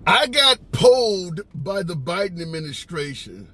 I got polled by the Biden administration.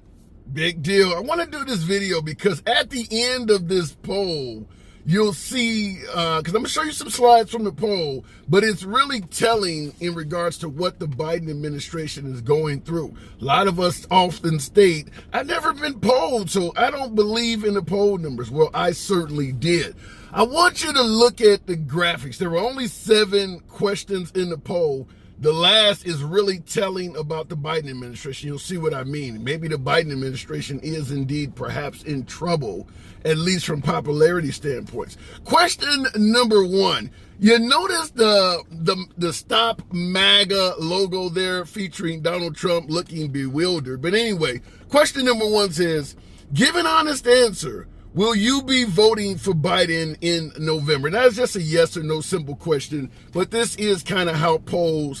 Big deal. I want to do this video because at the end of this poll, you'll see, because I'm going to show you some slides from the poll, but it's really telling in regards to what the Biden administration is going through. A lot of us often state, I've never been polled, so I don't believe in the poll numbers. Well, I certainly did. I want you to look at the graphics. There were only 7 questions in the poll. The last is really telling about the Biden administration. You'll see what I mean. Maybe the Biden administration is indeed perhaps in trouble, at least from popularity standpoints. Question number 1. You notice the Stop MAGA logo there featuring Donald Trump looking bewildered. But anyway, question number 1 says, give an honest answer. Will you be voting for Biden in November? Now, it's just a yes or no simple question, but this is kind of how polls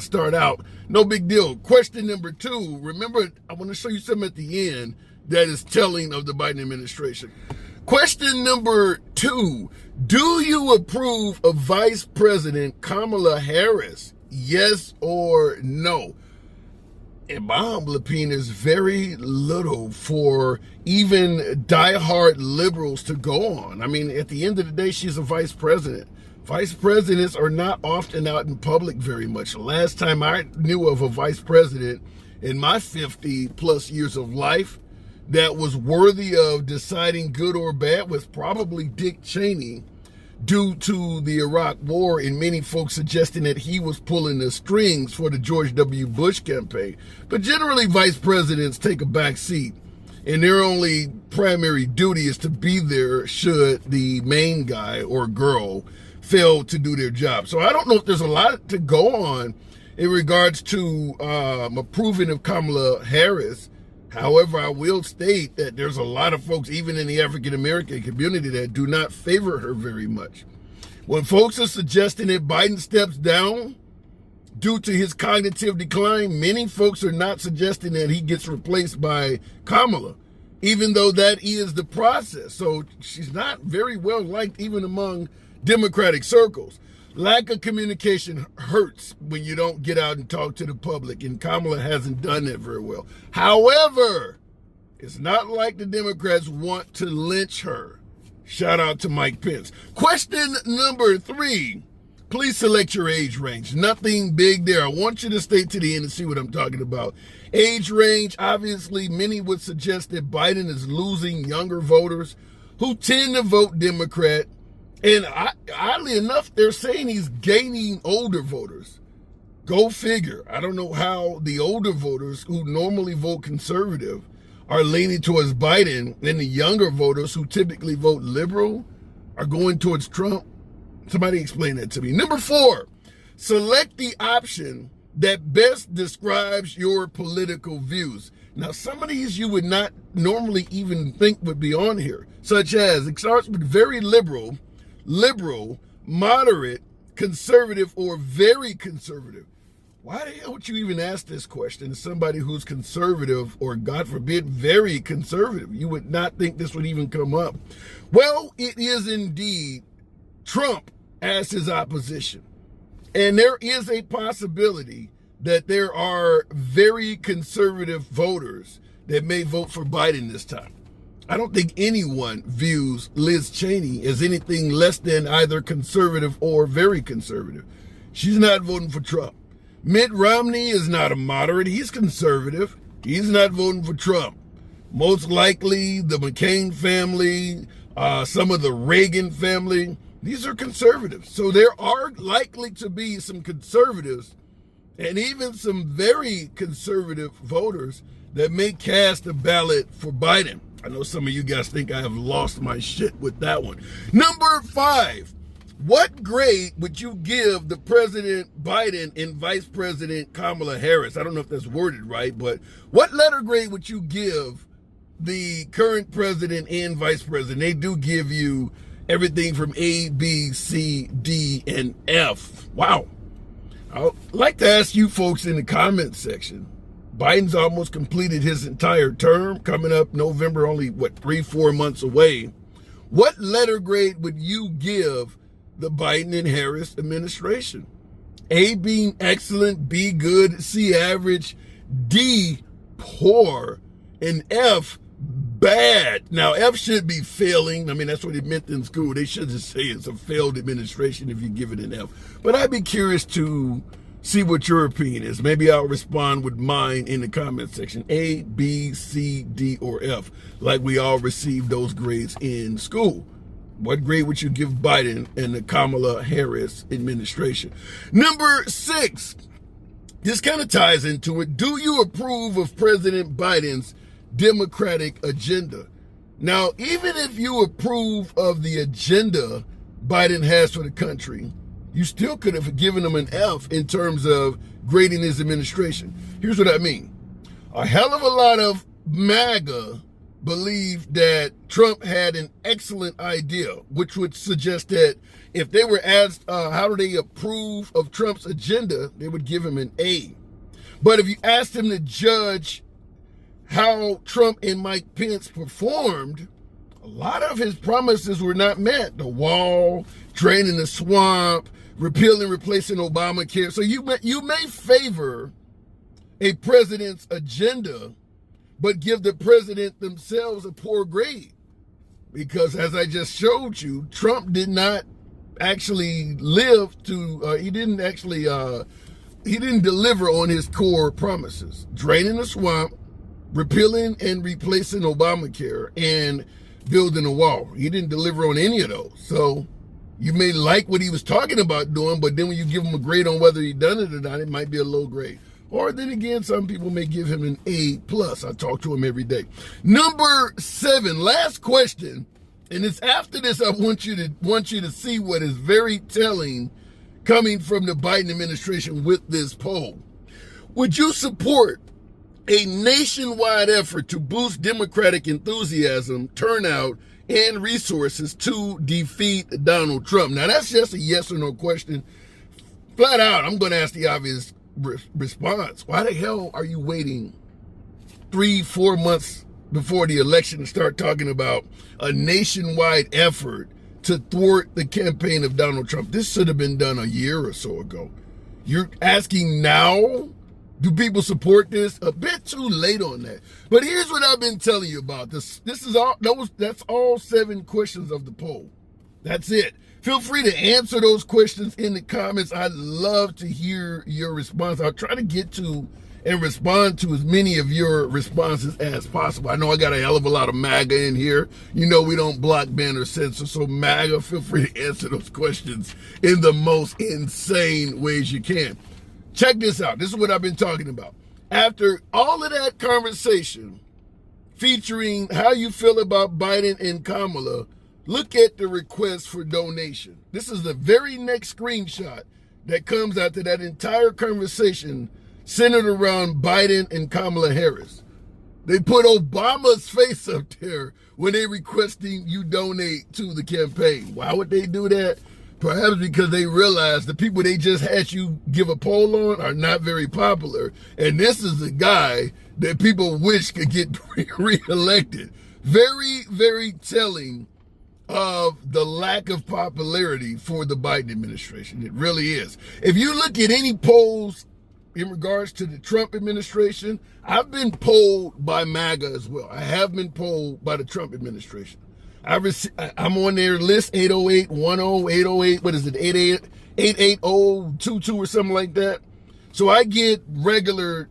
start out. No big deal. Question number 2, remember, I want to show you something at the end that is telling of the Biden administration. Question number 2, do you approve of Vice President Kamala Harris? Yes or no? In my humble opinion, there's very little for even diehard liberals to go on. I mean, at the end of the day, she's a vice president. Vice presidents are not often out in public very much. The last time I knew of a vice president in my 50 plus years of life that was worthy of deciding good or bad was probably Dick Cheney, due to the Iraq War and many folks suggesting that he was pulling the strings for the George W. Bush campaign. But generally, vice presidents take a back seat, and their only primary duty is to be there should the main guy or girl fail to do their job. So I don't know if there's a lot to go on in regards to approving of Kamala Harris. However, I will state that there's a lot of folks, even in the African-American community, that do not favor her very much. When folks are suggesting that Biden steps down due to his cognitive decline, many folks are not suggesting that he gets replaced by Kamala, even though that is the process. So she's not very well liked even among Democratic circles. Lack of communication hurts when you don't get out and talk to the public, and Kamala hasn't done that very well. However, it's not like the Democrats want to lynch her. Shout out to Mike Pence. Question number 3, please select your age range. Nothing big there. I want you to stay to the end and see what I'm talking about. Age range, obviously, many would suggest that Biden is losing younger voters who tend to vote Democrat. And oddly enough, they're saying he's gaining older voters. Go figure. I don't know how the older voters who normally vote conservative are leaning towards Biden, and the younger voters who typically vote liberal are going towards Trump. Somebody explain that to me. Number 4, select the option that best describes your political views. Now, some of these you would not normally even think would be on here, such as, it starts with very liberal, moderate, conservative, or very conservative. Why the hell would you even ask this question to somebody who's conservative or, God forbid, very conservative? You would not think this would even come up. Well, it is indeed Trump as his opposition. And there is a possibility that there are very conservative voters that may vote for Biden this time. I don't think anyone views Liz Cheney as anything less than either conservative or very conservative. She's not voting for Trump. Mitt Romney is not a moderate. He's conservative. He's not voting for Trump. Most likely the McCain family, some of the Reagan family, these are conservatives. So there are likely to be some conservatives and even some very conservative voters that may cast a ballot for Biden. I know some of you guys think I have lost my shit with that one. Number 5, what grade would you give the President Biden and Vice President Kamala Harris? I don't know if that's worded right, but what letter grade would you give the current president and vice president? They do give you everything from A, B, C, D, and F. Wow. I'd like to ask you folks in the comments section, Biden's almost completed his entire term, coming up November, only, 3-4 months away. What letter grade would you give the Biden and Harris administration? A being excellent, B good, C average, D poor, and F bad. Now, F should be failing. I mean, that's what it meant in school. They should just say it's a failed administration if you give it an F. But I'd be curious to see what your opinion is. Maybe I'll respond with mine in the comment section. A, B, C, D, or F. Like we all received those grades in school. What grade would you give Biden and the Kamala Harris administration? Number 6. This kind of ties into it. Do you approve of President Biden's Democratic agenda? Now, even if you approve of the agenda Biden has for the country, you still could have given him an F in terms of grading his administration. Here's what I mean. A hell of a lot of MAGA believe that Trump had an excellent idea, which would suggest that if they were asked how do they approve of Trump's agenda, they would give him an A. But if you asked him to judge how Trump and Mike Pence performed, a lot of his promises were not met. The wall, draining the swamp, repealing, replacing Obamacare. So you may favor a president's agenda, but give the president themselves a poor grade. Because as I just showed you, Trump did not actually live to, he didn't deliver on his core promises. Draining the swamp, repealing and replacing Obamacare, and building a wall. He didn't deliver on any of those. So you may like what he was talking about doing, but then when you give him a grade on whether he done it or not, it might be a low grade. Or then again, some people may give him an A+. I talk to him every day. Number 7, last question, and it's after this I want you to see what is very telling coming from the Biden administration with this poll. Would you support a nationwide effort to boost Democratic enthusiasm, turnout, and resources to defeat Donald Trump? Now, that's just a yes or no question. Flat out, I'm going to ask the obvious response. Why the hell are you waiting 3-4 months before the election to start talking about a nationwide effort to thwart the campaign of Donald Trump? This should have been done a year or so ago. You're asking now? Do people support this? A bit too late on that. But here's what I've been telling you about this. That's all 7 questions of the poll. That's it. Feel free to answer those questions in the comments. I'd love to hear your response. I'll try to get to and respond to as many of your responses as possible. I know I got a hell of a lot of MAGA in here. You know we don't block, ban, or censor. So MAGA, feel free to answer those questions in the most insane ways you can. Check this out. This is what I've been talking about. After all of that conversation featuring how you feel about Biden and Kamala, look at the request for donation. This is the very next screenshot that comes after that entire conversation centered around Biden and Kamala Harris. They put Obama's face up there when they requesting you donate to the campaign. Why would they do that? Perhaps because they realize the people they just had you give a poll on are not very popular. And this is the guy that people wish could get reelected. Very, very telling of the lack of popularity for the Biden administration. It really is. If you look at any polls in regards to the Trump administration, I've been polled by MAGA as well. I have been polled by the Trump administration. I'm on their list, 808-10, 808, what is it, 880-22 or something like that. So I get regular,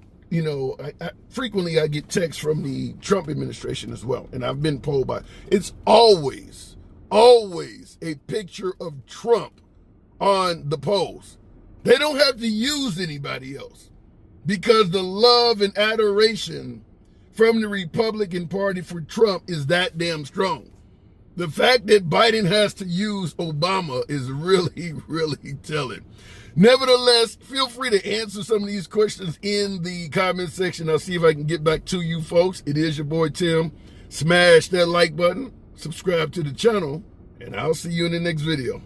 frequently I get texts from the Trump administration as well. And I've been polled by, it's always a picture of Trump on the polls. They don't have to use anybody else because the love and adoration from the Republican Party for Trump is that damn strong. The fact that Biden has to use Obama is really, really telling. Nevertheless, feel free to answer some of these questions in the comment section. I'll see if I can get back to you folks. It is your boy Tim. Smash that like button, subscribe to the channel, and I'll see you in the next video.